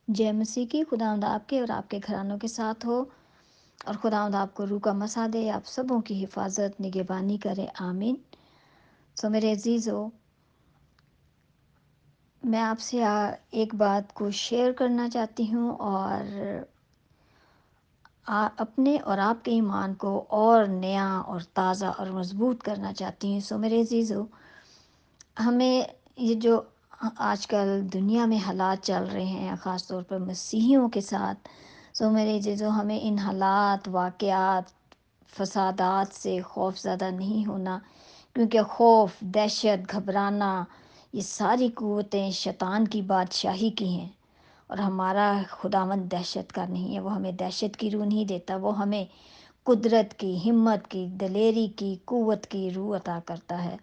जय मसीह की। खुदावंद आपके और आपके घरानों के साथ हो, और खुदावंद आपको रूह का मसा दे, आप सबों की हिफाजत निगहबानी करे, आमीन। मेरे अजीज़ो, मैं आपसे एक बात को शेयर करना चाहती हूँ, और अपने और आपके ईमान को और नया और ताज़ा और मज़बूत करना चाहती हूँ। मेरे अजीज़ो, हमें ये जो आजकल दुनिया में हालात चल रहे हैं, ख़ास तौर पर मसीहियों के साथ, मेरे अजीज़ो, हमें इन हालात, वाक़यात, फ़सादात से खौफ़ज़दा नहीं होना, क्योंकि खौफ़, दहशत, घबराना, ये सारी क़ुव्वतें शैतान की बादशाही की हैं। और हमारा खुदावंद दहशत का नहीं है, वो हमें दहशत की रूह नहीं देता, वो हमें कुदरत की, हिम्मत की, दलेरी की, क़ुव्वत की रूह अता करता है,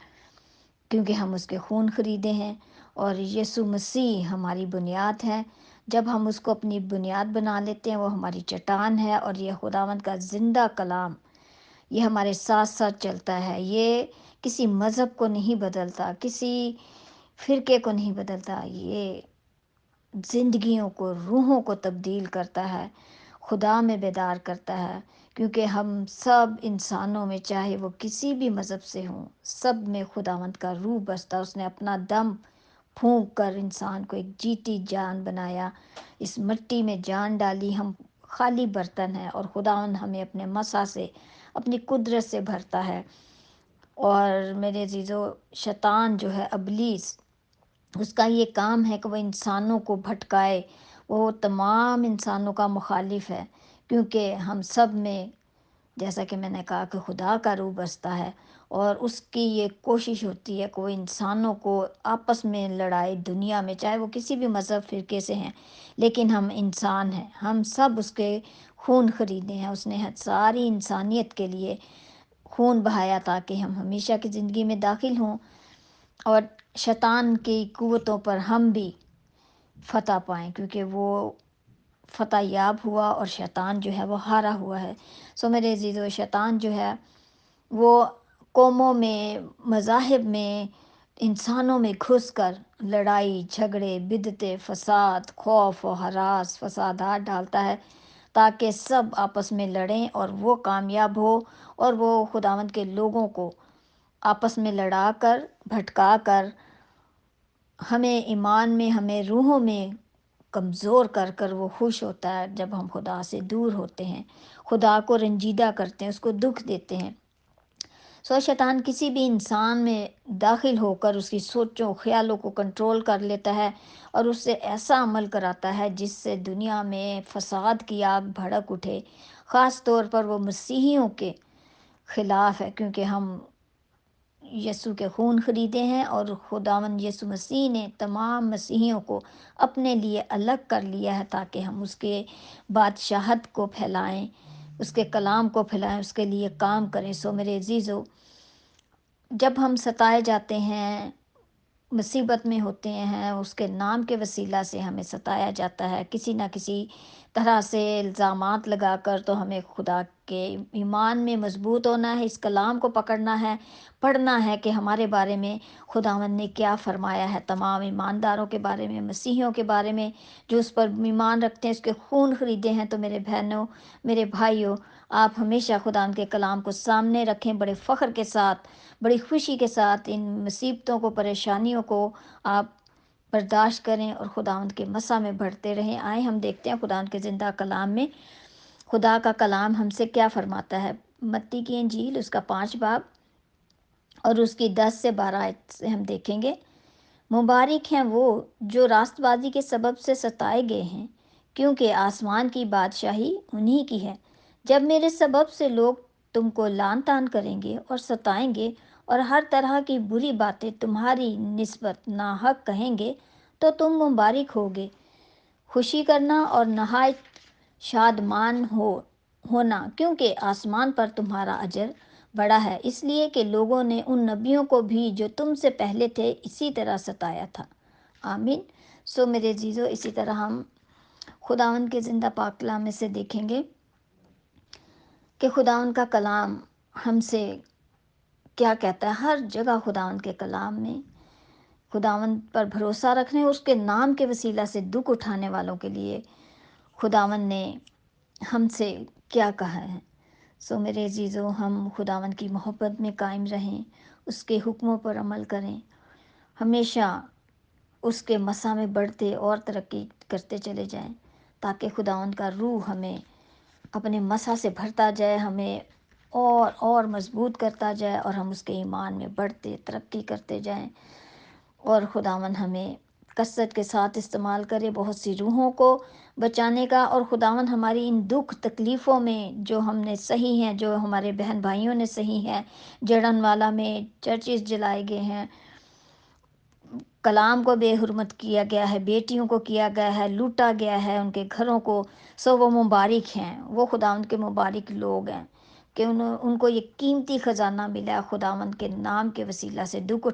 क्योंकि हम उसके खून ख़रीदे हैं, और यीशु मसीह हमारी बुनियाद है। जब हम उसको अपनी बुनियाद बना लेते हैं, वो हमारी चट्टान है, और ये खुदावंद का ज़िंदा कलाम, ये हमारे साथ साथ चलता है। ये किसी मज़हब को नहीं बदलता, किसी फ़िरके को नहीं बदलता, ये ज़िंदगियों को, रूहों को तब्दील करता है, खुदा में बेदार करता है। क्योंकि हम सब इंसानों में, चाहे वो किसी भी मज़हब से हों, सब में खुदावंद का रूह बसता। उसने अपना दम फूँक कर इंसान को एक जीती जान बनाया, इस मिट्टी में जान डाली। हम खाली बर्तन हैं, और खुदावंद हमें अपने मसा से, अपनी कुदरत से भरता है। और मेरे अजीज़ों, शैतान जो है, इब्लीस, उसका ये काम है कि वो इंसानों को भटकाए। वो तमाम इंसानों का मुखालिफ है, क्योंकि हम सब में, जैसा कि मैंने कहा, कि खुदा का रूह बसता है, और उसकी ये कोशिश होती है कि वो इंसानों को आपस में लड़ाए दुनिया में, चाहे वो किसी भी मज़हब फ़िरके से हैं। लेकिन हम इंसान हैं, हम सब उसके खून ख़रीदे हैं। उसने सारी इंसानियत के लिए खून बहाया, ताकि हम हमेशा की ज़िंदगी में दाखिल हों, और शैतान की कुव्वतों पर हम भी फ़तह पाएँ, क्योंकि वो फ़तह याब हुआ, और शैतान जो है वो हारा हुआ है। मेरे अज़ीज़ों, शैतान जो है वो कौमों में, मज़ाहिब में, इंसानों में घुसकर लड़ाई झगड़े, बिदते, फ़साद, खौफ और हरास, फ़सादात डालता है, ताकि सब आपस में लड़ें और वो कामयाब हो, और वो खुदावंद के लोगों को आपस में लड़ा कर, भटका कर, हमें ईमान में, हमें रूहों में कमज़ोर कर कर वो खुश होता है जब हम खुदा से दूर होते हैं, खुदा को रंजीदा करते हैं, उसको दुख देते हैं। शैतान किसी भी इंसान में दाखिल होकर उसकी सोचों, ख्यालों को कंट्रोल कर लेता है, और उससे ऐसा अमल कराता है जिससे दुनिया में फ़साद की आग भड़क उठे। ख़ास तौर पर वो मसीहियों के ख़िलाफ़ है, क्योंकि हम यीशु के खून ख़रीदे हैं, और खुदावंद यीशु मसीह ने तमाम मसीहियों को अपने लिए अलग कर लिया है, ताकि हम उसके बादशाहत को फैलाएं, उसके कलाम को फैलाएं, उसके लिए काम करें। मेरे अजीज़ों, जब हम सताए जाते हैं, मुसीबत में होते हैं, उसके नाम के वसीला से हमें सताया जाता है, किसी न किसी तरह से इल्ज़ामात लगाकर, तो हमें खुदा के ईमान में मज़बूत होना है, इस कलाम को पकड़ना है, पढ़ना है कि हमारे बारे में खुदावंद ने क्या फ़रमाया है, तमाम ईमानदारों के बारे में, मसीहियों के बारे में, जो उस पर ईमान रखते हैं, उसके खून ख़रीदे हैं। तो मेरे बहनों, मेरे भाइयों, आप हमेशा खुदावंद के कलाम को सामने रखें, बड़े फ़ख्र के साथ, बड़ी खुशी के साथ इन मुसीबतों को, परेशानियों को आप बर्दाश्त करें, और खुदावंद के मसा में बढ़ते रहें। आए हम देखते हैं खुदावंद के ज़िंदा कलाम में, खुदा का कलाम हमसे क्या फ़रमाता है। मत्ती की इंजील, उसका 5 बाब और उसकी 10 से 12 आयत से हम देखेंगे। मुबारक हैं वो जो रास्तबाजी के सबब से सताए गए हैं, क्योंकि आसमान की बादशाही उन्हीं की है। जब मेरे सबब से लोग तुमको लान तान करेंगे और सताएंगे, और हर तरह की बुरी बातें तुम्हारी निस्बत नाहक कहेंगे, तो तुम मुबारक होगे। खुशी करना और नहायत शादमान होना, क्योंकि आसमान पर तुम्हारा अजर बड़ा है, इसलिए कि लोगों ने उन नबियों को भी जो तुमसे पहले थे इसी तरह सताया था। आमीन। मेरे जीजो, इसी तरह हम खुदावन के ज़िंदा पाक कलाम में से देखेंगे कि खुदावन का कलाम हमसे क्या कहता है। हर जगह खुदावन के कलाम में خداوند پر بھروسہ رکھنے اور اس کے نام کے وسیلہ سے دکھ اٹھانے والوں کے لیے خداوند نے ہم سے کیا کہا ہے۔ سو میرے عزیزو، ہم خداوند کی محبت میں قائم رہیں، اس کے حکموں پر عمل کریں، ہمیشہ اس کے مسا میں بڑھتے اور ترقی کرتے چلے جائیں، تاکہ خداوند کا روح ہمیں اپنے مسا سے بھرتا جائے، ہمیں اور مضبوط کرتا جائے، اور ہم اس کے ایمان میں بڑھتے ترقی کرتے جائیں، اور خداوند ہمیں کثرت کے ساتھ استعمال کرے بہت سی روحوں کو بچانے کا۔ اور خداوند ہماری ان دکھ تکلیفوں میں جو ہم نے سہی ہیں، جو ہمارے بہن بھائیوں نے سہی ہیں، جڑن والا میں چرچز جلائے گئے ہیں، کلام کو بے حرمت کیا گیا ہے، بیٹیوں کو کیا گیا ہے، لوٹا گیا ہے ان کے گھروں کو، سو وہ مبارک ہیں، وہ خداوند کے مبارک لوگ ہیں کہ ان کو یہ قیمتی خزانہ ملا خداوند کے نام کے وسیلہ سے دکھ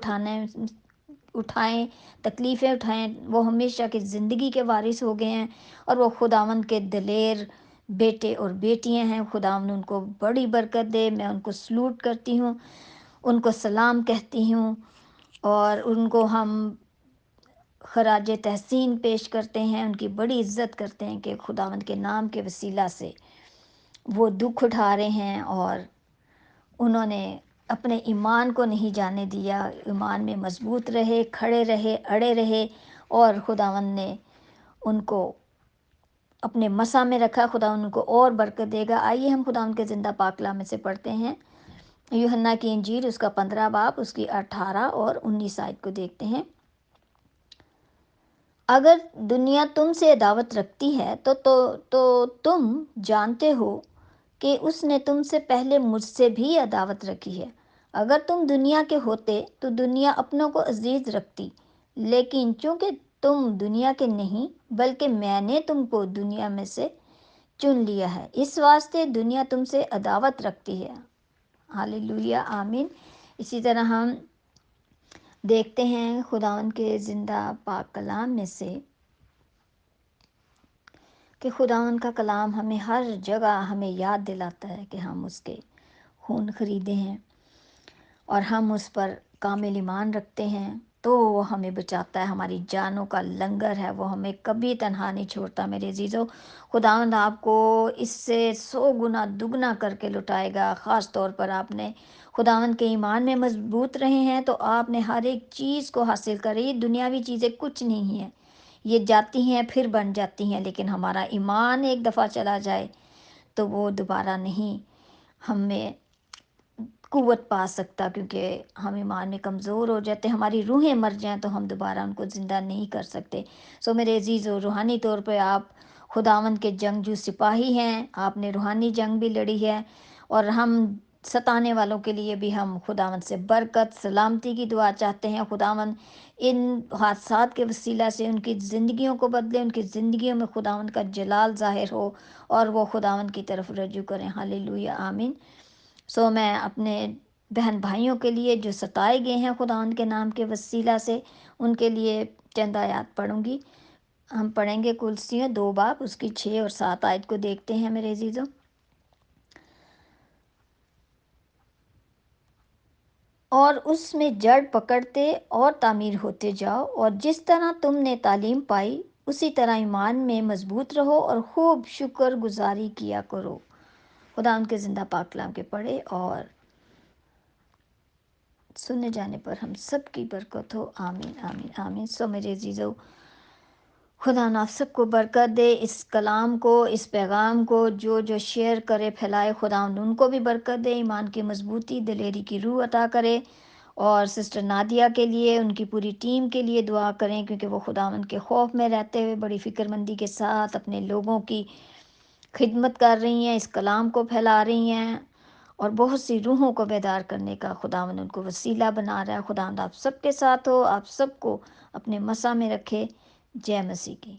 اٹھائیں، تکلیفیں اٹھائیں، وہ ہمیشہ کی زندگی کے وارث ہو گئے ہیں، اور وہ خداوند کے دلیر بیٹے اور بیٹیاں ہیں۔ خداوند ان کو بڑی برکت دے، میں ان کو سلوٹ کرتی ہوں، ان کو سلام کہتی ہوں، اور ان کو ہم خراج تحسین پیش کرتے ہیں، ان کی بڑی عزت کرتے ہیں کہ خداوند کے نام کے وسیلہ سے وہ دکھ اٹھا رہے ہیں، اور انہوں نے اپنے ایمان کو نہیں جانے دیا، ایمان میں مضبوط رہے، کھڑے رہے، اڑے رہے، اور خداوند نے ان کو اپنے مسا میں رکھا۔ خداوند ان کو اور برکت دے گا۔ آئیے ہم خداوند کے زندہ پاک کلام میں سے پڑھتے ہیں، یوحنا کی انجیل اس کا 15 باب اس کی 18 اور 19 آیت کو دیکھتے ہیں۔ اگر دنیا تم سے عداوت رکھتی ہے تو تم جانتے ہو کہ اس نے تم سے پہلے مجھ سے بھی عداوت رکھی ہے۔ اگر تم دنیا کے ہوتے تو دنیا اپنوں کو عزیز رکھتی، لیکن چونکہ تم دنیا کے نہیں بلکہ میں نے تم کو دنیا میں سے چن لیا ہے، اس واسطے دنیا تم سے عداوت رکھتی ہے۔ ہاللویا، آمین۔ اسی طرح ہم دیکھتے ہیں خداوند کے زندہ پاک کلام میں سے کہ خداوند کا کلام ہمیں ہر جگہ ہمیں یاد دلاتا ہے کہ ہم اس کے خون خریدے ہیں، اور ہم اس پر کامل ایمان رکھتے ہیں تو وہ ہمیں بچاتا ہے، ہماری جانوں کا لنگر ہے، وہ ہمیں کبھی تنہا نہیں چھوڑتا۔ میرے عزیزو، خداوند آپ کو اس سے 100 گنا دگنا کر کے لٹائے گا۔ خاص طور پر آپ نے خداوند کے ایمان میں مضبوط رہے ہیں تو آپ نے ہر ایک چیز کو حاصل کری۔ یہ دنیاوی چیزیں کچھ نہیں ہیں، یہ جاتی ہیں پھر بن جاتی ہیں، لیکن ہمارا ایمان ایک دفعہ چلا جائے تو وہ دوبارہ نہیں ہمیں قوت پا سکتا، کیونکہ ہم ایمان میں کمزور ہو جاتے، ہماری روحیں مر جائیں تو ہم دوبارہ ان کو زندہ نہیں کر سکتے۔ سو میرے عزیزو، روحانی طور پہ آپ خداوند کے جنگجو سپاہی ہیں، آپ نے روحانی جنگ بھی لڑی ہے، اور ہم ستانے والوں کے لیے بھی ہم خداوند سے برکت سلامتی کی دعا چاہتے ہیں۔ خداوند ان حادثات کے وسیلہ سے ان کی زندگیوں کو بدلے، ان کی زندگیوں میں خداوند کا جلال ظاہر ہو، اور وہ خداوند کی طرف رجوع کریں۔ ہاللویا، آمین۔ سو میں اپنے بہن بھائیوں کے لیے جو ستائے گئے ہیں خداوند کے نام کے وسیلہ سے، ان کے لیے چند آیات پڑھوں گی۔ ہم پڑھیں گے کلسیوں 2 باب اس کی 6 اور 7 آیت کو دیکھتے ہیں میرے عزیزوں۔ اور اس میں جڑ پکڑتے اور تعمیر ہوتے جاؤ، اور جس طرح تم نے تعلیم پائی اسی طرح ایمان میں مضبوط رہو، اور خوب شکر گزاری کیا کرو۔ خدا ان کے زندہ پاک کلام کے پڑھے اور سننے جانے پر ہم سب کی برکت ہو، آمین آمین آمین۔ سو میرے عزیزو، خدا آپ سب کو برکت دے، اس کلام کو، اس پیغام کو جو شیئر کرے پھیلائے، خدا ان کو بھی برکت دے، ایمان کی مضبوطی دلیری کی روح عطا کرے۔ اور سسٹر نادیہ کے لیے، ان کی پوری ٹیم کے لیے دعا کریں، کیونکہ وہ خداوند کے خوف میں رہتے ہوئے بڑی فکر مندی کے ساتھ اپنے لوگوں کی خدمت کر رہی ہیں، اس کلام کو پھیلا رہی ہیں، اور بہت سی روحوں کو بیدار کرنے کا خداوند ان کو وسیلہ بنا رہا ہے۔ خداوند آپ سب کے ساتھ ہو، آپ سب کو اپنے مسا میں رکھے۔ جے مسیح کی۔